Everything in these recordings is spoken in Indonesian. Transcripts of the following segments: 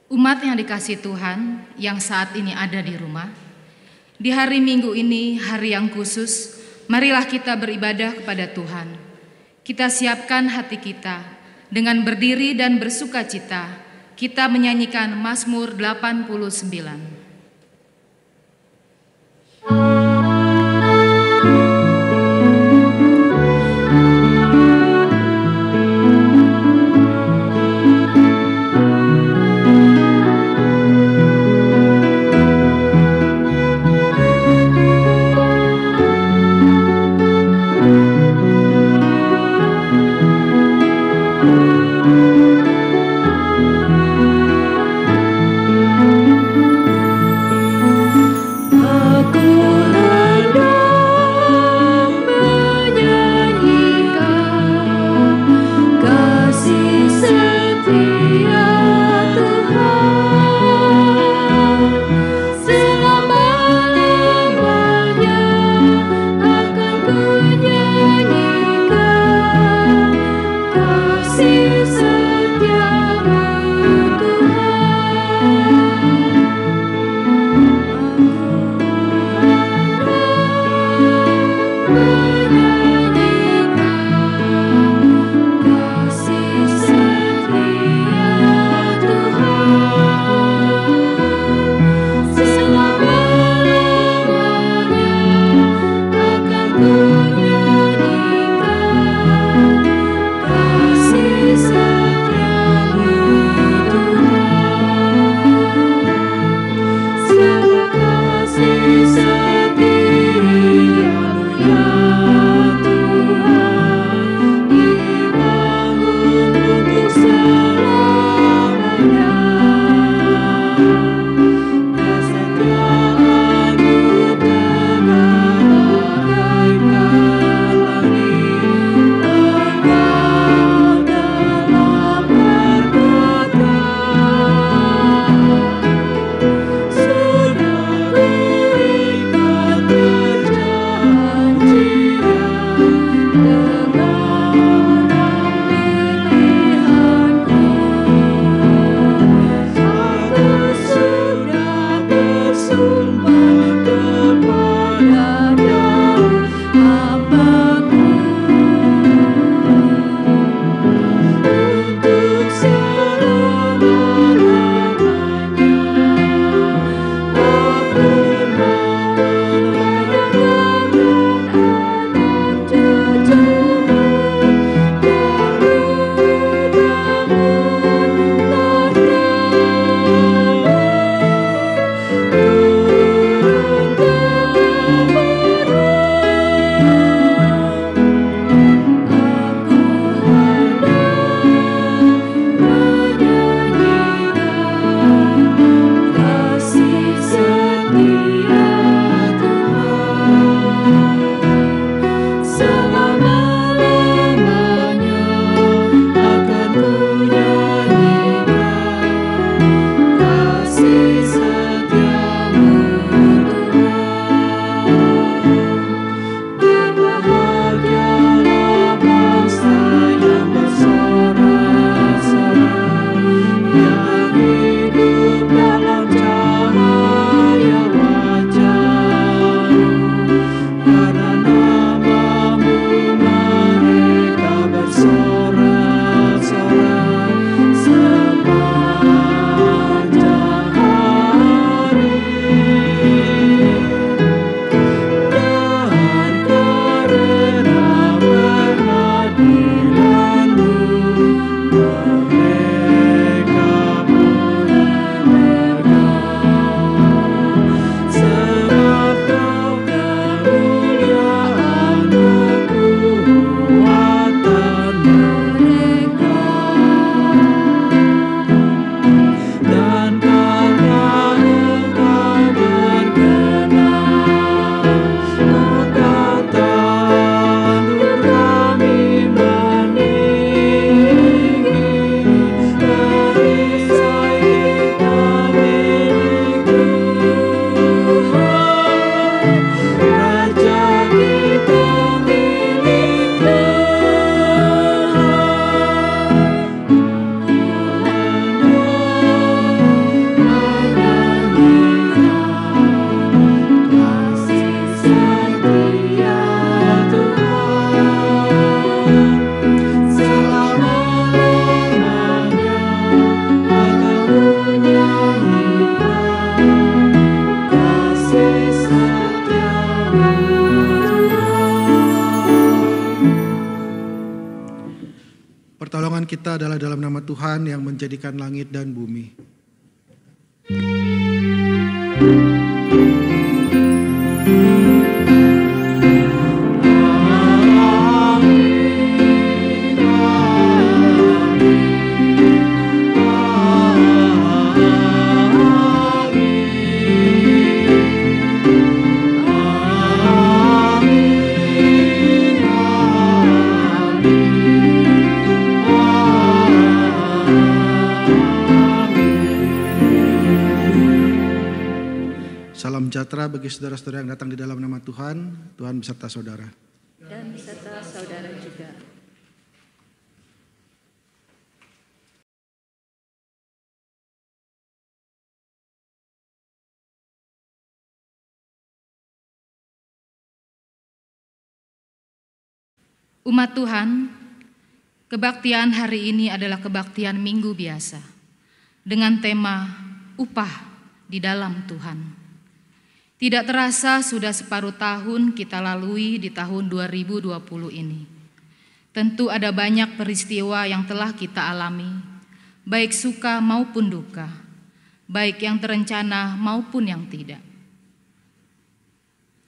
Umat yang dikasihi Tuhan yang saat ini ada di rumah, di hari Minggu ini, hari yang khusus, marilah kita beribadah kepada Tuhan. Kita siapkan hati kita dengan berdiri dan bersuka cita. Kita menyanyikan Mazmur 89. kita adalah dalam nama Tuhan yang menjadikan langit dan bumi. Salam sejahtera bagi saudara-saudara yang datang di dalam nama Tuhan. Tuhan beserta saudara. Dan beserta saudara juga. Umat Tuhan, kebaktian hari ini adalah kebaktian Minggu biasa dengan tema upah di dalam Tuhan. Tidak terasa sudah separuh tahun kita lalui di tahun 2020 ini. Tentu ada banyak peristiwa yang telah kita alami, baik suka maupun duka, baik yang terencana maupun yang tidak.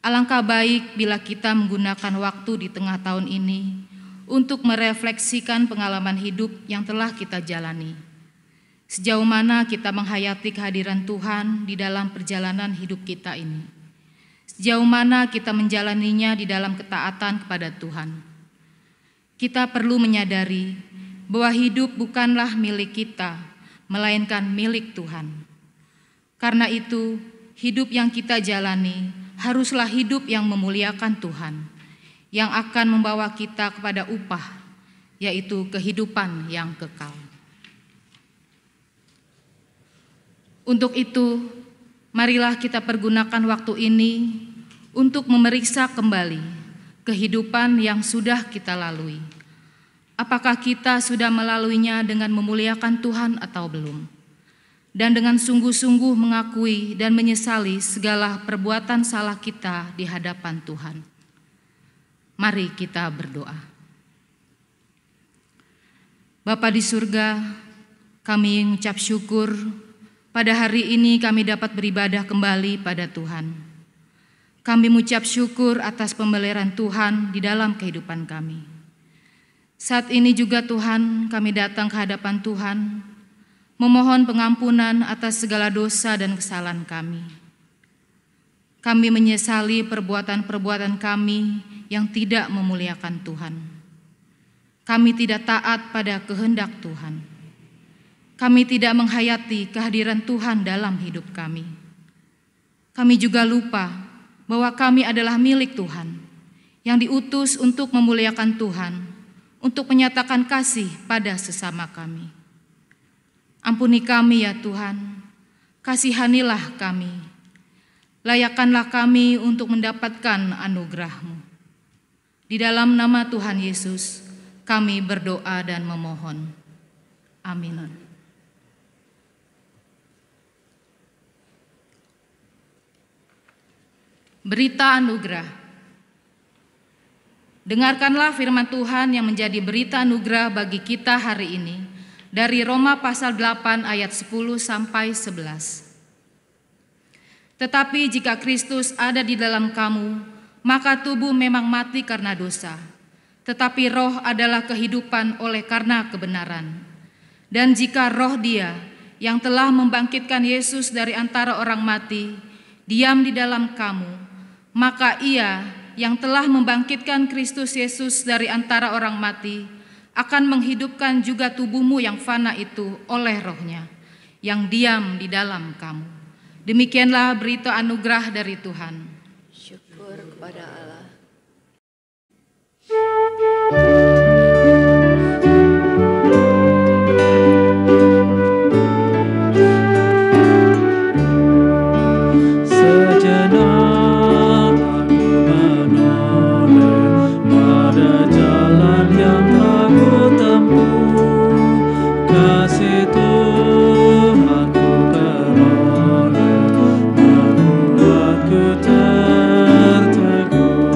Alangkah baik bila kita menggunakan waktu di tengah tahun ini untuk merefleksikan pengalaman hidup yang telah kita jalani. Sejauh mana kita menghayati kehadiran Tuhan di dalam perjalanan hidup kita ini. Sejauh mana kita menjalaninya di dalam ketaatan kepada Tuhan. Kita perlu menyadari bahwa hidup bukanlah milik kita, melainkan milik Tuhan. Karena itu, hidup yang kita jalani haruslah hidup yang memuliakan Tuhan, yang akan membawa kita kepada upah, yaitu kehidupan yang kekal. Untuk itu, marilah kita pergunakan waktu ini untuk memeriksa kembali kehidupan yang sudah kita lalui. Apakah kita sudah melaluinya dengan memuliakan Tuhan atau belum? Dan dengan sungguh-sungguh mengakui dan menyesali segala perbuatan salah kita di hadapan Tuhan. Mari kita berdoa. Bapa di surga, kami mengucap syukur pada hari ini kami dapat beribadah kembali pada Tuhan. Kami mengucap syukur atas pemeliharaan Tuhan di dalam kehidupan kami. Saat ini juga Tuhan, kami datang ke hadapan Tuhan, memohon pengampunan atas segala dosa dan kesalahan kami. Kami menyesali perbuatan-perbuatan kami yang tidak memuliakan Tuhan. Kami tidak taat pada kehendak Tuhan. Kami tidak menghayati kehadiran Tuhan dalam hidup kami. Kami juga lupa bahwa kami adalah milik Tuhan, yang diutus untuk memuliakan Tuhan, untuk menyatakan kasih pada sesama kami. Ampuni kami ya Tuhan, kasihanilah kami, layakkanlah kami untuk mendapatkan anugerah-Mu. Di dalam nama Tuhan Yesus, kami berdoa dan memohon. Amin. Berita anugerah. Dengarkanlah firman Tuhan yang menjadi berita anugerah bagi kita hari ini, dari Roma pasal 8 ayat 10 sampai 11. Tetapi jika Kristus ada di dalam kamu, maka tubuh memang mati karena dosa, tetapi roh adalah kehidupan oleh karena kebenaran. Dan jika roh Dia yang telah membangkitkan Yesus dari antara orang mati diam di dalam kamu, maka Ia yang telah membangkitkan Kristus Yesus dari antara orang mati akan menghidupkan juga tubuhmu yang fana itu oleh rohnya, yang diam di dalam kamu. Demikianlah berita anugerah dari Tuhan. Syukur kepada Allah. Terteguh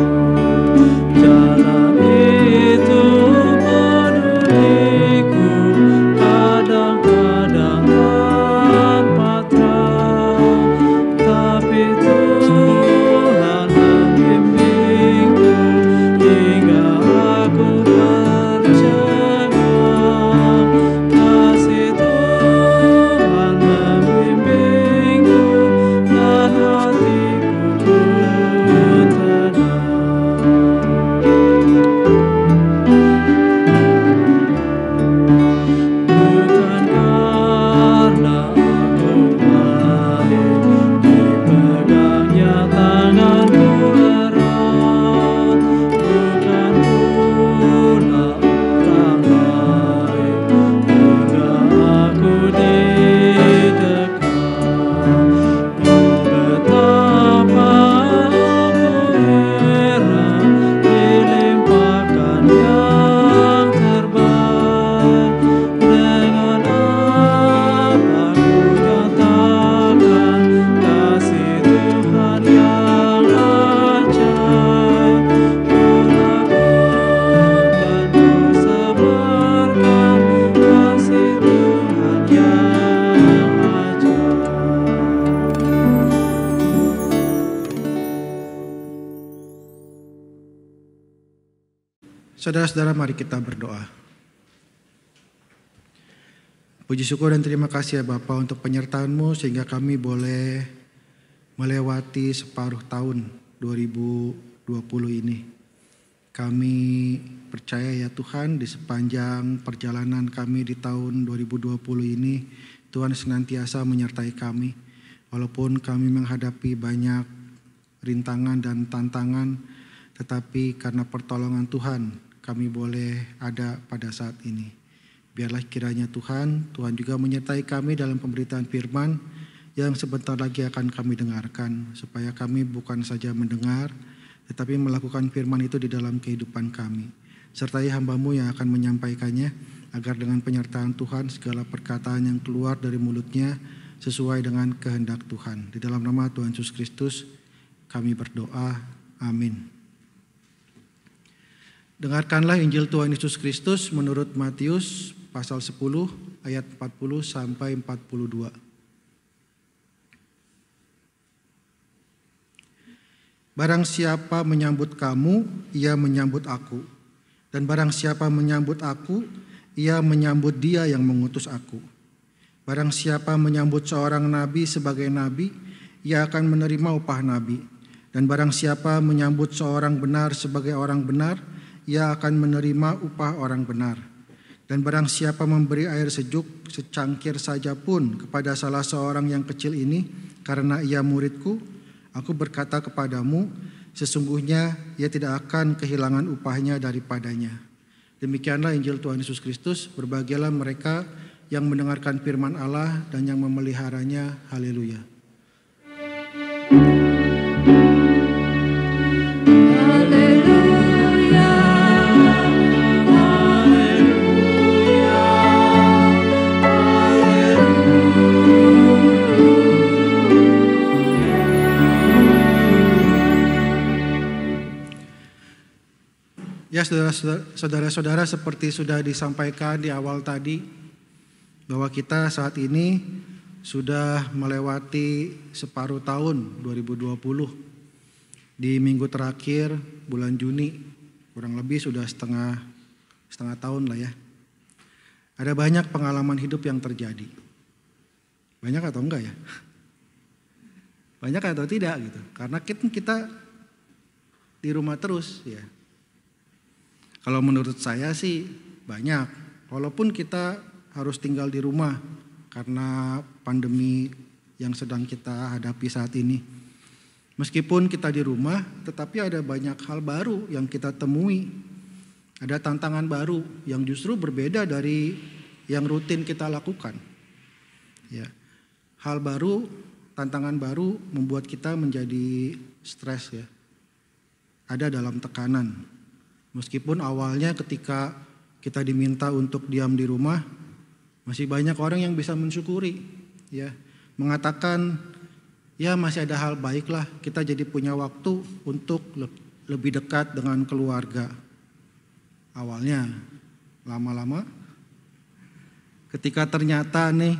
Saudara-saudara, mari kita berdoa. Puji syukur dan terima kasih ya Bapa untuk penyertaan-Mu sehingga kami boleh melewati separuh tahun 2020 ini. Kami percaya ya Tuhan, di sepanjang perjalanan kami di tahun 2020 ini, Tuhan senantiasa menyertai kami. Walaupun kami menghadapi banyak rintangan dan tantangan, tetapi karena pertolongan Tuhan, kami boleh ada pada saat ini. Biarlah kiranya Tuhan juga menyertai kami dalam pemberitaan firman yang sebentar lagi akan kami dengarkan, supaya kami bukan saja mendengar, tetapi melakukan firman itu di dalam kehidupan kami. Sertai hamba-Mu yang akan menyampaikannya, agar dengan penyertaan Tuhan segala perkataan yang keluar dari mulutnya sesuai dengan kehendak Tuhan. Di dalam nama Tuhan Yesus Kristus kami berdoa, amin. Dengarkanlah Injil Tuhan Yesus Kristus menurut Matius pasal 10 ayat 40 sampai 42. Barang siapa menyambut kamu, ia menyambut aku. Dan barang siapa menyambut aku, ia menyambut dia yang mengutus aku. Barang siapa menyambut seorang nabi sebagai nabi, ia akan menerima upah nabi. Dan barang siapa menyambut seorang benar sebagai orang benar, ia akan menerima upah orang benar. Dan barang siapa memberi air sejuk secangkir saja pun kepada salah seorang yang kecil ini, karena ia muridku, aku berkata kepadamu, sesungguhnya ia tidak akan kehilangan upahnya daripadanya. Demikianlah Injil Tuhan Yesus Kristus. Berbahagialah mereka yang mendengarkan firman Allah dan yang memeliharanya. Haleluya. Ya saudara-saudara, seperti sudah disampaikan di awal tadi, bahwa kita saat ini sudah melewati separuh tahun 2020. Di minggu terakhir bulan Juni, kurang lebih sudah setengah tahun lah ya. Ada banyak pengalaman hidup yang terjadi. Banyak atau enggak ya? Banyak atau tidak gitu. Karena kita di rumah terus ya. Kalau menurut saya sih banyak, walaupun kita harus tinggal di rumah karena pandemi yang sedang kita hadapi saat ini. Meskipun kita di rumah, tetapi ada banyak hal baru yang kita temui. Ada tantangan baru yang justru berbeda dari yang rutin kita lakukan. Ya, hal baru, tantangan baru membuat kita menjadi stres ya. Ada dalam tekanan. Meskipun awalnya ketika kita diminta untuk diam di rumah, masih banyak orang yang bisa mensyukuri, ya, mengatakan, ya masih ada hal baik lah, kita jadi punya waktu untuk lebih dekat dengan keluarga. Awalnya, lama-lama, ketika ternyata nih,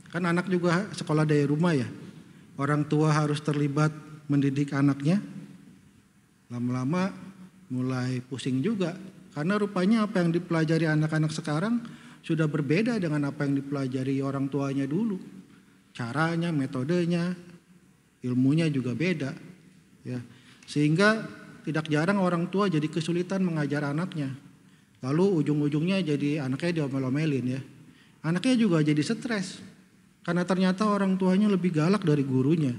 kan anak juga sekolah dari rumah ya, orang tua harus terlibat mendidik anaknya, lama-lama mulai pusing juga, karena rupanya apa yang dipelajari anak-anak sekarang sudah berbeda dengan apa yang dipelajari orang tuanya dulu. Caranya, metodenya, ilmunya juga beda. Ya. Sehingga tidak jarang orang tua jadi kesulitan mengajar anaknya. Lalu ujung-ujungnya jadi anaknya diomel-omelin ya. Anaknya juga jadi stres, karena ternyata orang tuanya lebih galak dari gurunya.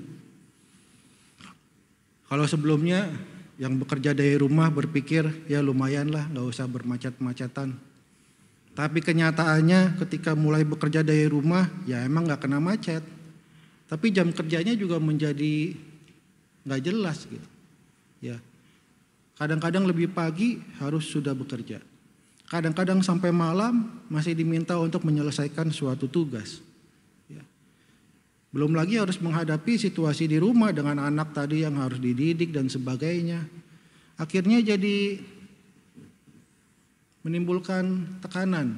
Kalau sebelumnya yang bekerja dari rumah berpikir ya lumayan lah, gak usah bermacet-macetan. Tapi kenyataannya ketika mulai bekerja dari rumah ya emang gak kena macet. Tapi jam kerjanya juga menjadi gak jelas gitu. Ya. Kadang-kadang lebih pagi harus sudah bekerja. Kadang-kadang sampai malam masih diminta untuk menyelesaikan suatu tugas. Ya. Belum lagi harus menghadapi situasi di rumah dengan anak tadi yang harus dididik dan sebagainya. Akhirnya jadi menimbulkan tekanan.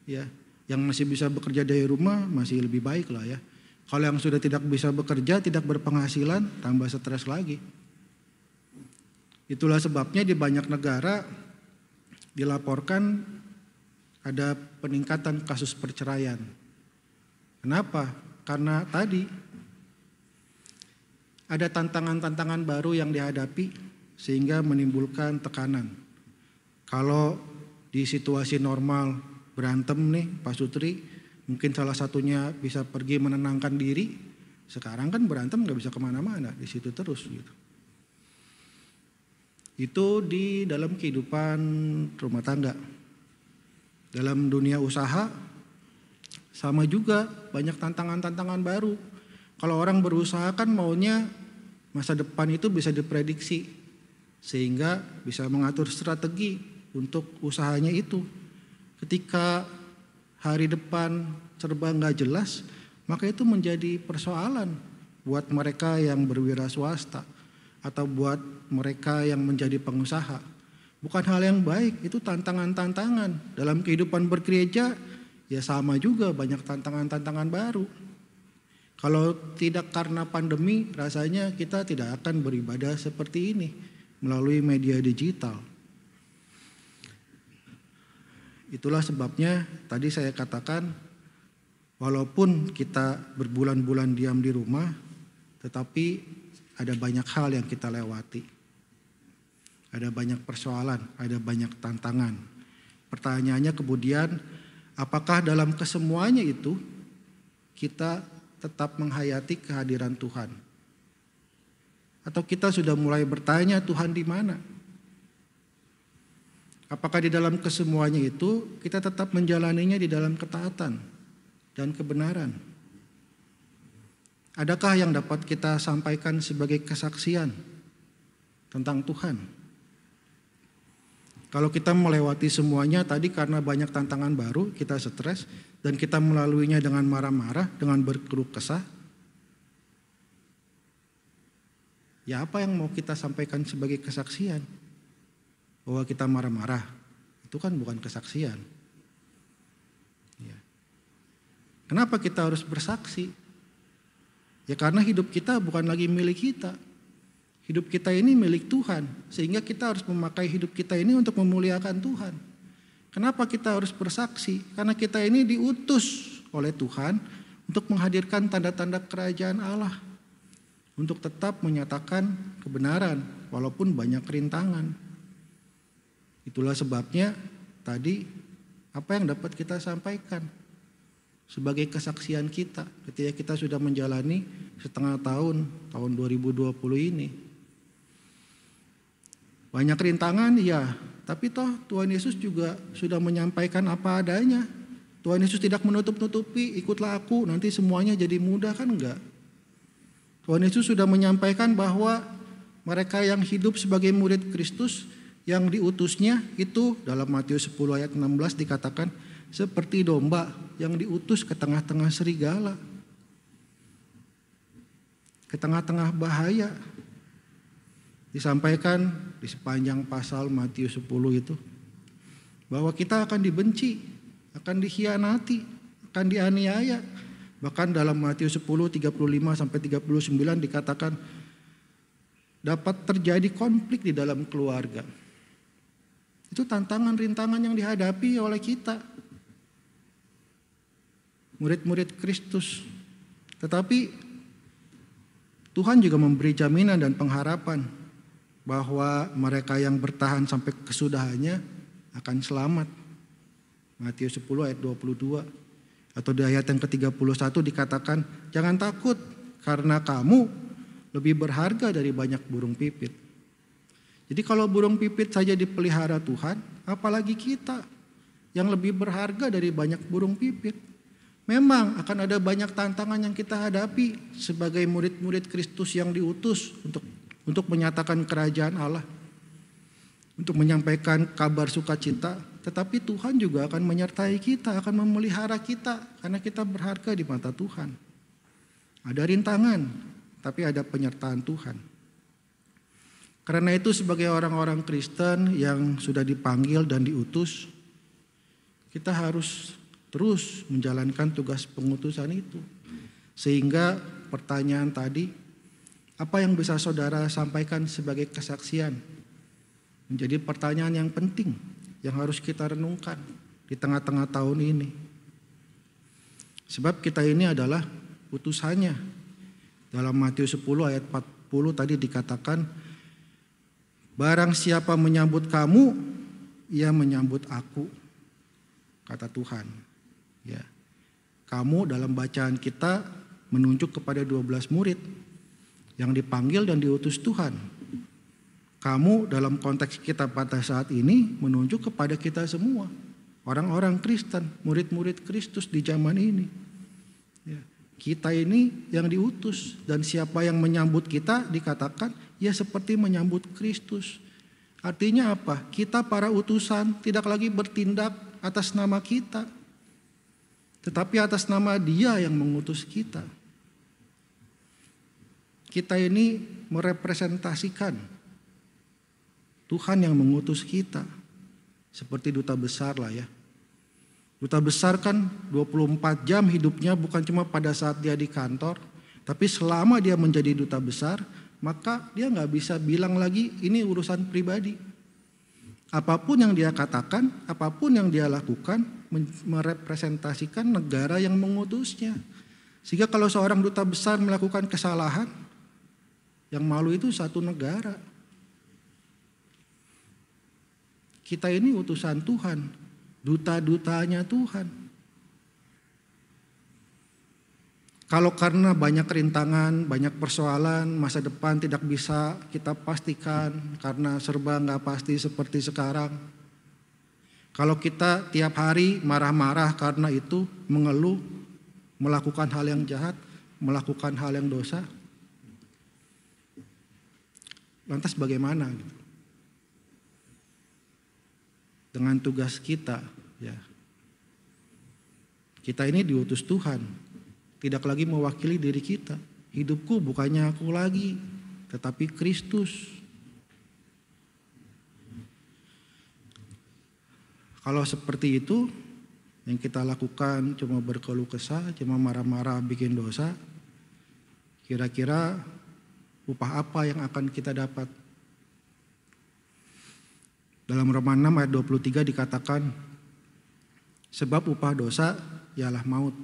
Ya, yang masih bisa bekerja dari rumah masih lebih baik lah ya. Kalau yang sudah tidak bisa bekerja, tidak berpenghasilan, tambah stres lagi. Itulah sebabnya di banyak negara dilaporkan ada peningkatan kasus perceraian. Kenapa? Karena tadi ada tantangan-tantangan baru yang dihadapi sehingga menimbulkan tekanan. Kalau di situasi normal berantem nih Pak Sutri, mungkin salah satunya bisa pergi menenangkan diri. Sekarang kan berantem gak bisa kemana-mana, di situ terus gitu. Itu di dalam kehidupan rumah tangga. Dalam dunia usaha sama juga, banyak tantangan-tantangan baru. Kalau orang berusaha kan maunya masa depan itu bisa diprediksi, sehingga bisa mengatur strategi untuk usahanya itu. Ketika hari depan serba gak jelas, maka itu menjadi persoalan buat mereka yang berwira swasta atau buat mereka yang menjadi pengusaha. Bukan hal yang baik, itu tantangan-tantangan. Dalam kehidupan bergereja ya sama juga, banyak tantangan-tantangan baru. Kalau tidak karena pandemi, rasanya kita tidak akan beribadah seperti ini melalui media digital. Itulah sebabnya tadi saya katakan, walaupun kita berbulan-bulan diam di rumah, tetapi ada banyak hal yang kita lewati. Ada banyak persoalan, ada banyak tantangan. Pertanyaannya kemudian, apakah dalam kesemuanya itu kita tetap menghayati kehadiran Tuhan? Atau kita sudah mulai bertanya, Tuhan di mana? Apakah di dalam kesemuanya itu kita tetap menjalaninya di dalam ketaatan dan kebenaran? Adakah yang dapat kita sampaikan sebagai kesaksian tentang Tuhan? Kalau kita melewati semuanya tadi karena banyak tantangan baru, kita stres dan kita melaluinya dengan marah-marah, dengan berkeluh kesah. Ya apa yang mau kita sampaikan sebagai kesaksian? Bahwa kita marah-marah, itu kan bukan kesaksian. Ya. Kenapa kita harus bersaksi? Ya karena hidup kita bukan lagi milik kita. Hidup kita ini milik Tuhan. Sehingga kita harus memakai hidup kita ini untuk memuliakan Tuhan. Kenapa kita harus bersaksi? Karena kita ini diutus oleh Tuhan untuk menghadirkan tanda-tanda kerajaan Allah. Untuk tetap menyatakan kebenaran walaupun banyak rintangan. Itulah sebabnya tadi apa yang dapat kita sampaikan sebagai kesaksian kita ketika kita sudah menjalani setengah tahun 2020 ini. Banyak rintangan ya, tapi toh Tuhan Yesus juga sudah menyampaikan apa adanya. Tuhan Yesus tidak menutup-nutupi, ikutlah aku nanti semuanya jadi mudah, kan enggak. Tuhan Yesus sudah menyampaikan bahwa mereka yang hidup sebagai murid Kristus yang diutusnya itu dalam Matius 10 ayat 16 dikatakan seperti domba yang diutus ke tengah-tengah serigala, ke tengah-tengah bahaya. Disampaikan di sepanjang pasal Matius 10 itu bahwa kita akan dibenci, akan dikhianati, akan dianiaya. Bahkan dalam Matius 10 35 sampai 39 dikatakan dapat terjadi konflik di dalam keluarga. Itu tantangan rintangan yang dihadapi oleh kita, murid-murid Kristus. Tetapi Tuhan juga memberi jaminan dan pengharapan bahwa mereka yang bertahan sampai kesudahannya akan selamat. Matius 10 ayat 22. Atau di ayat yang ke-31 dikatakan, jangan takut karena kamu lebih berharga dari banyak burung pipit. Jadi kalau burung pipit saja dipelihara Tuhan, apalagi kita yang lebih berharga dari banyak burung pipit. Memang akan ada banyak tantangan yang kita hadapi sebagai murid-murid Kristus yang diutus untuk menyatakan kerajaan Allah, untuk menyampaikan kabar sukacita. Tetapi Tuhan juga akan menyertai kita, akan memelihara kita karena kita berharga di mata Tuhan. Ada rintangan, tapi ada penyertaan Tuhan. Karena itu sebagai orang-orang Kristen yang sudah dipanggil dan diutus, kita harus terus menjalankan tugas pengutusan itu. Sehingga pertanyaan tadi, apa yang bisa saudara sampaikan sebagai kesaksian? Menjadi pertanyaan yang penting, yang harus kita renungkan di tengah-tengah tahun ini. Sebab kita ini adalah utusannya. Dalam Matius 10 ayat 40 tadi dikatakan, barang siapa menyambut kamu, ia menyambut aku, kata Tuhan. Ya. Kamu dalam bacaan kita menunjuk kepada 12 murid yang dipanggil dan diutus Tuhan. Kamu dalam konteks kita pada saat ini menunjuk kepada kita semua, orang-orang Kristen, murid-murid Kristus di zaman ini. Ya. Kita ini yang diutus, dan siapa yang menyambut kita dikatakan ya seperti menyambut Kristus. Artinya apa? Kita para utusan tidak lagi bertindak atas nama kita, tetapi atas nama Dia yang mengutus kita. Kita ini merepresentasikan Tuhan yang mengutus kita. Seperti duta besar lah ya. Duta besar kan 24 jam hidupnya, bukan cuma pada saat dia di kantor, tapi selama dia menjadi duta besar, maka dia gak bisa bilang lagi ini urusan pribadi. Apapun yang dia katakan, apapun yang dia lakukan, merepresentasikan negara yang mengutusnya. Sehingga kalau seorang duta besar melakukan kesalahan, yang malu itu satu negara. Kita ini utusan Tuhan, duta-dutanya Tuhan. Kalau karena banyak rintangan, banyak persoalan, masa depan tidak bisa kita pastikan karena serba gak pasti seperti sekarang. Kalau kita tiap hari marah-marah karena itu, mengeluh, melakukan hal yang jahat, melakukan hal yang dosa, lantas bagaimana gitu? Dengan tugas kita, ya. Kita ini diutus Tuhan, tidak lagi mewakili diri kita. Hidupku bukannya aku lagi, tetapi Kristus. Kalau seperti itu, yang kita lakukan cuma berkeluh kesah, cuma marah-marah bikin dosa, kira-kira upah apa yang akan kita dapat? Dalam Roma 6 ayat 23 dikatakan, sebab upah dosa ialah maut,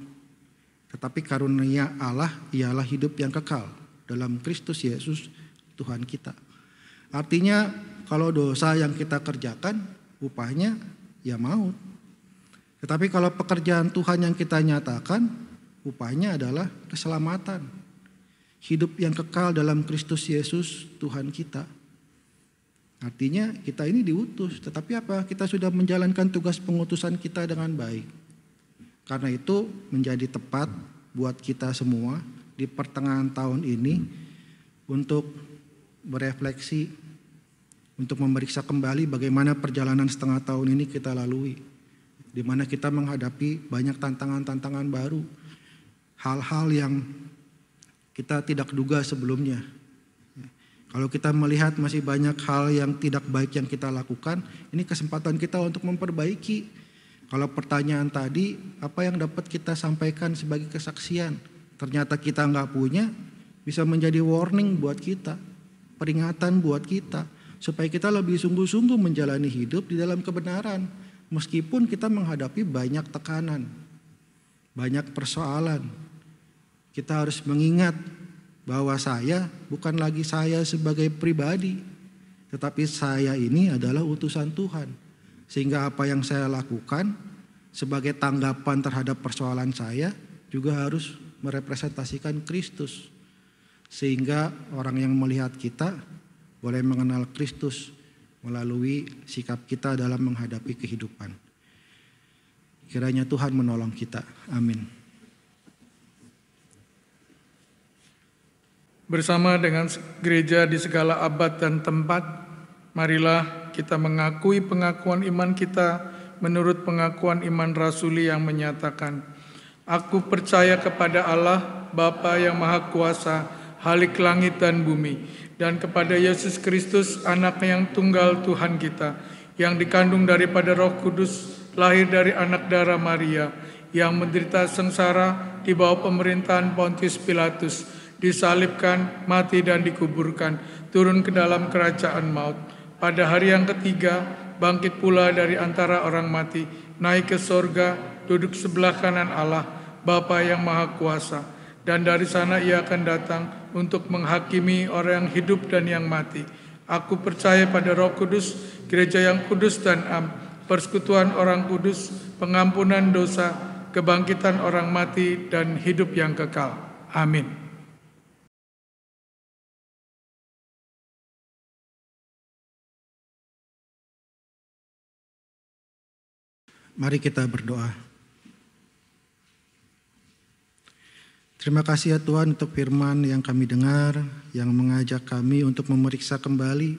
tetapi karunia Allah ialah hidup yang kekal dalam Kristus Yesus Tuhan kita. Artinya kalau dosa yang kita kerjakan, upahnya ya maut. Tetapi kalau pekerjaan Tuhan yang kita nyatakan, upahnya adalah keselamatan. Hidup yang kekal dalam Kristus Yesus Tuhan kita. Artinya kita ini diutus, tetapi apa? Kita sudah menjalankan tugas pengutusan kita dengan baik. Karena itu menjadi tepat buat kita semua di pertengahan tahun ini untuk berefleksi, untuk memeriksa kembali bagaimana perjalanan setengah tahun ini kita lalui. Di mana kita menghadapi banyak tantangan-tantangan baru, hal-hal yang kita tidak duga sebelumnya. Kalau kita melihat masih banyak hal yang tidak baik yang kita lakukan, ini kesempatan kita untuk memperbaiki. Kalau pertanyaan tadi, apa yang dapat kita sampaikan sebagai kesaksian? Ternyata kita nggak punya, bisa menjadi warning buat kita, peringatan buat kita, supaya kita lebih sungguh-sungguh menjalani hidup di dalam kebenaran. Meskipun kita menghadapi banyak tekanan, banyak persoalan, kita harus mengingat bahwa saya bukan lagi saya sebagai pribadi, tetapi saya ini adalah utusan Tuhan. Sehingga apa yang saya lakukan sebagai tanggapan terhadap persoalan saya juga harus merepresentasikan Kristus. Sehingga orang yang melihat kita boleh mengenal Kristus melalui sikap kita dalam menghadapi kehidupan. Kiranya Tuhan menolong kita. Amin. Bersama dengan gereja di segala abad dan tempat, marilah kita mengakui pengakuan iman kita menurut pengakuan iman rasuli yang menyatakan, aku percaya kepada Allah, Bapa yang Maha Kuasa, Halik langit dan bumi, dan kepada Yesus Kristus, Anak yang tunggal Tuhan kita, yang dikandung daripada Roh Kudus, lahir dari anak darah Maria, yang menderita sengsara di bawah pemerintahan Pontius Pilatus, disalibkan, mati dan dikuburkan, turun ke dalam kerajaan maut. Pada hari yang ketiga, bangkit pula dari antara orang mati, naik ke sorga, duduk sebelah kanan Allah, Bapa yang Maha Kuasa. Dan dari sana ia akan datang untuk menghakimi orang yang hidup dan yang mati. Aku percaya pada Roh Kudus, gereja yang kudus dan am, persekutuan orang kudus, pengampunan dosa, kebangkitan orang mati, dan hidup yang kekal. Amin. Mari kita berdoa. Terima kasih ya Tuhan untuk firman yang kami dengar, yang mengajak kami untuk memeriksa kembali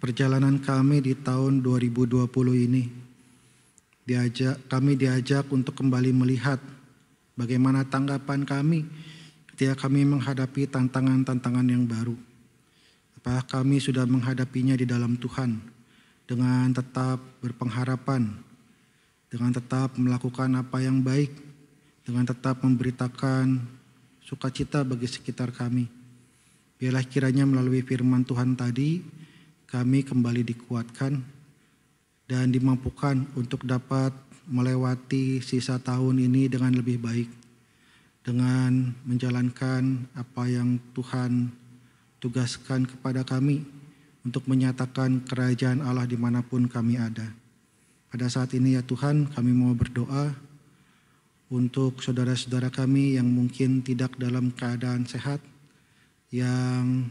perjalanan kami di tahun 2020 ini. Kami diajak untuk kembali melihat bagaimana tanggapan kami ketika kami menghadapi tantangan-tantangan yang baru. Apakah kami sudah menghadapinya di dalam Tuhan dengan tetap berpengharapan, dengan tetap melakukan apa yang baik, dengan tetap memberitakan sukacita bagi sekitar kami. Biarlah kiranya melalui firman Tuhan tadi, kami kembali dikuatkan dan dimampukan untuk dapat melewati sisa tahun ini dengan lebih baik, dengan menjalankan apa yang Tuhan tugaskan kepada kami untuk menyatakan kerajaan Allah dimanapun kami ada. Pada saat ini ya Tuhan, kami mau berdoa untuk saudara-saudara kami yang mungkin tidak dalam keadaan sehat, yang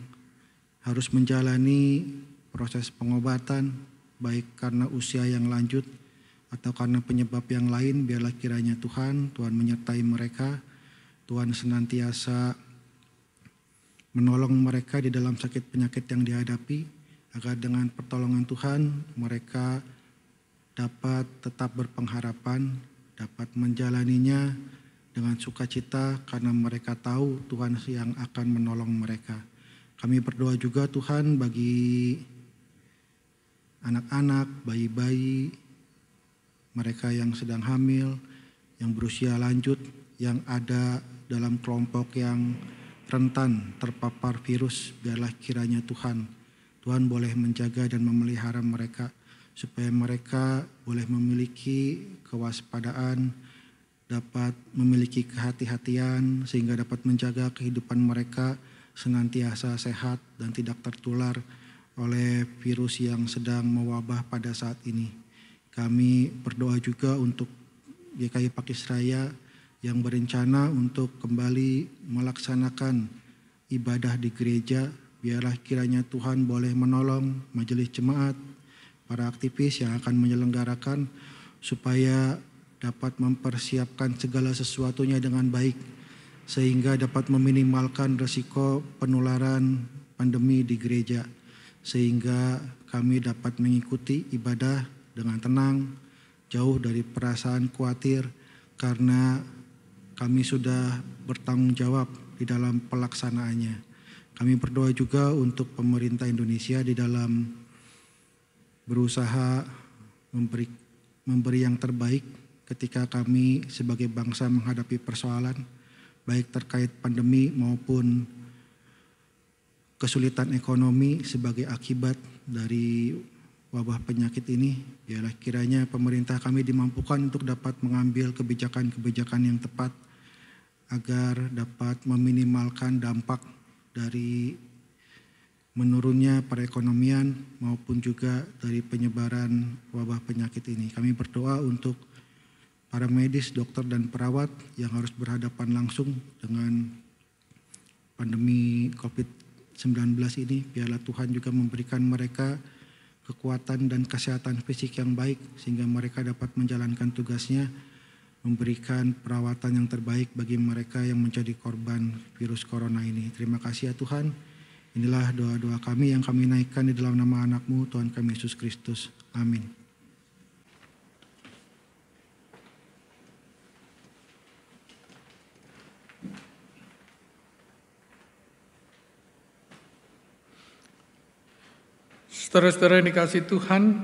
harus menjalani proses pengobatan, baik karena usia yang lanjut atau karena penyebab yang lain. Biarlah kiranya Tuhan menyertai mereka, Tuhan senantiasa menolong mereka di dalam sakit penyakit yang dihadapi, agar dengan pertolongan Tuhan mereka dapat tetap berpengharapan, dapat menjalaninya dengan sukacita karena mereka tahu Tuhan yang akan menolong mereka. Kami berdoa juga Tuhan bagi anak-anak, bayi-bayi, mereka yang sedang hamil, yang berusia lanjut, yang ada dalam kelompok yang rentan terpapar virus. Biarlah kiranya Tuhan boleh menjaga dan memelihara mereka, supaya mereka boleh memiliki kewaspadaan, dapat memiliki kehati-hatian, sehingga dapat menjaga kehidupan mereka senantiasa sehat dan tidak tertular oleh virus yang sedang mewabah pada saat ini. Kami berdoa juga untuk GKI Pakis Raya yang berencana untuk kembali melaksanakan ibadah di gereja. Biarlah kiranya Tuhan boleh menolong majelis jemaat, para aktivis yang akan menyelenggarakan, supaya dapat mempersiapkan segala sesuatunya dengan baik, sehingga dapat meminimalkan risiko penularan pandemi di gereja, sehingga kami dapat mengikuti ibadah dengan tenang, jauh dari perasaan khawatir, karena kami sudah bertanggung jawab di dalam pelaksanaannya. Kami berdoa juga untuk pemerintah Indonesia di dalam berusaha memberi yang terbaik ketika kami sebagai bangsa menghadapi persoalan, baik terkait pandemi maupun kesulitan ekonomi sebagai akibat dari wabah penyakit ini. Biarlah kiranya pemerintah kami dimampukan untuk dapat mengambil kebijakan-kebijakan yang tepat agar dapat meminimalkan dampak dari menurunnya perekonomian maupun juga dari penyebaran wabah penyakit ini. Kami berdoa untuk para medis, dokter dan perawat yang harus berhadapan langsung dengan pandemi COVID-19 ini. Biarlah Tuhan juga memberikan mereka kekuatan dan kesehatan fisik yang baik, sehingga mereka dapat menjalankan tugasnya, memberikan perawatan yang terbaik bagi mereka yang menjadi korban virus corona ini. Terima kasih ya Tuhan. Inilah doa-doa kami yang kami naikkan di dalam nama anak-Mu, Tuhan kami Yesus Kristus. Amin. Saudara-saudara yang dikasihi Tuhan,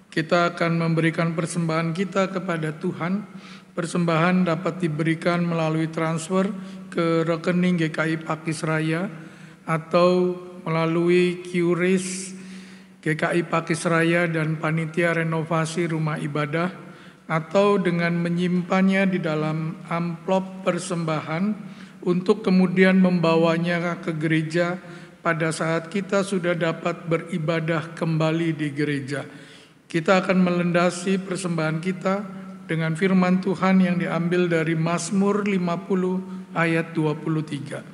kita akan memberikan persembahan kita kepada Tuhan. Persembahan dapat diberikan melalui transfer ke rekening GKI Pakis Raya atau melalui QRIS GKI Pakisraya dan panitia renovasi rumah ibadah, atau dengan menyimpannya di dalam amplop persembahan untuk kemudian membawanya ke gereja pada saat kita sudah dapat beribadah kembali di gereja. Kita akan melendasi persembahan kita dengan firman Tuhan yang diambil dari Mazmur 50 ayat 23.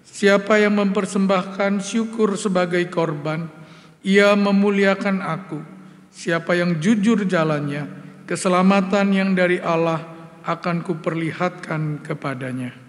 Siapa yang mempersembahkan syukur sebagai korban, ia memuliakan aku. Siapa yang jujur jalannya, keselamatan yang dari Allah akan kuperlihatkan kepadanya.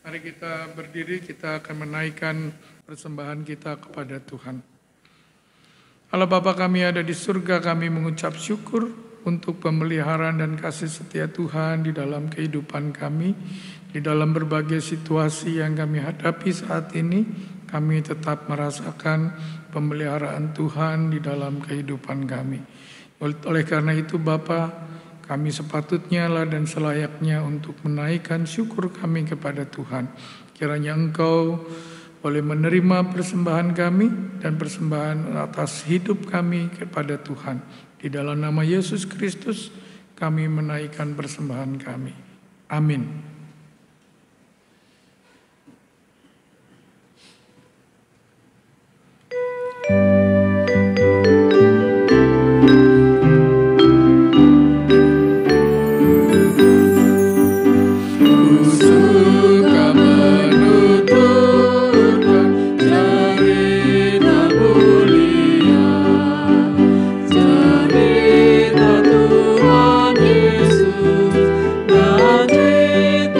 Mari kita berdiri, kita akan menaikkan persembahan kita kepada Tuhan. Allah Bapa kami ada di surga, kami mengucap syukur untuk pemeliharaan dan kasih setia Tuhan di dalam kehidupan kami, di dalam berbagai situasi yang kami hadapi saat ini. Kami tetap merasakan pemeliharaan Tuhan di dalam kehidupan kami. Oleh karena itu Bapa, kami sepatutnya lah dan selayaknya untuk menaikkan syukur kami kepada Tuhan. Kiranya Engkau boleh menerima persembahan kami dan persembahan atas hidup kami kepada Tuhan. Di dalam nama Yesus Kristus kami menaikkan persembahan kami. Amin. Tuhan Yesus, dan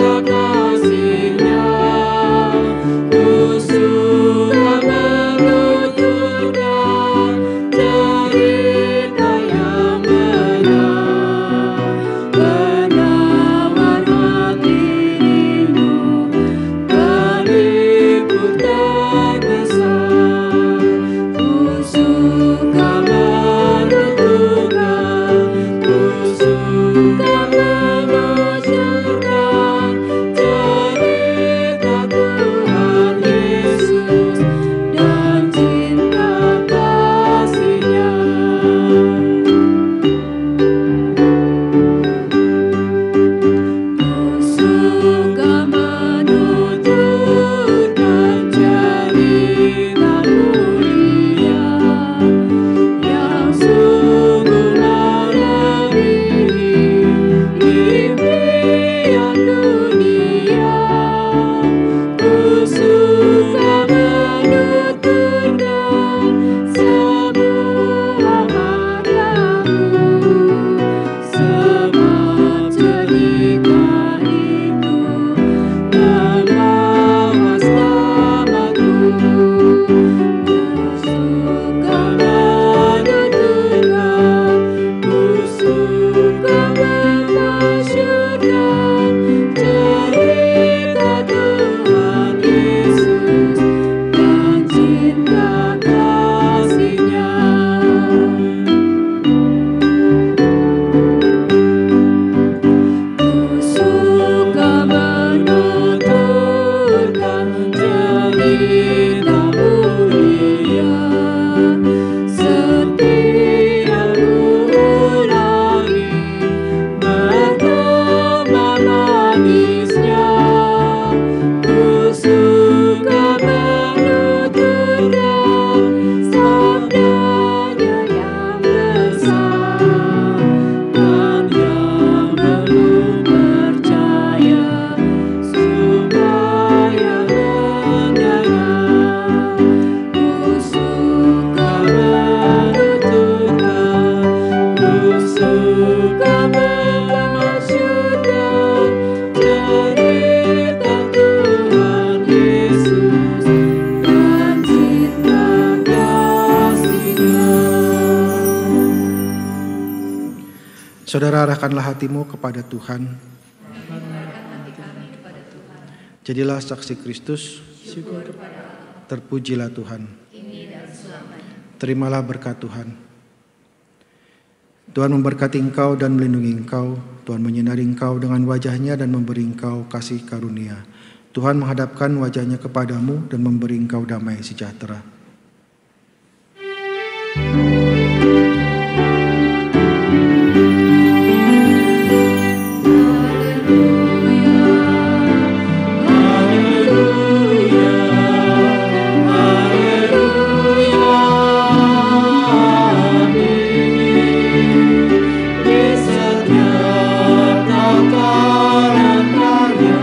Saudara, arahkanlah hatimu kepada Tuhan. Jadilah saksi Kristus. Terpujilah Tuhan. Terimalah berkat Tuhan. Tuhan memberkati engkau dan melindungi engkau. Tuhan menyinari engkau dengan wajah-Nya dan memberi engkau kasih karunia. Tuhan menghadapkan wajah-Nya kepadamu dan memberi engkau damai sejahtera. Di setiap tataran karya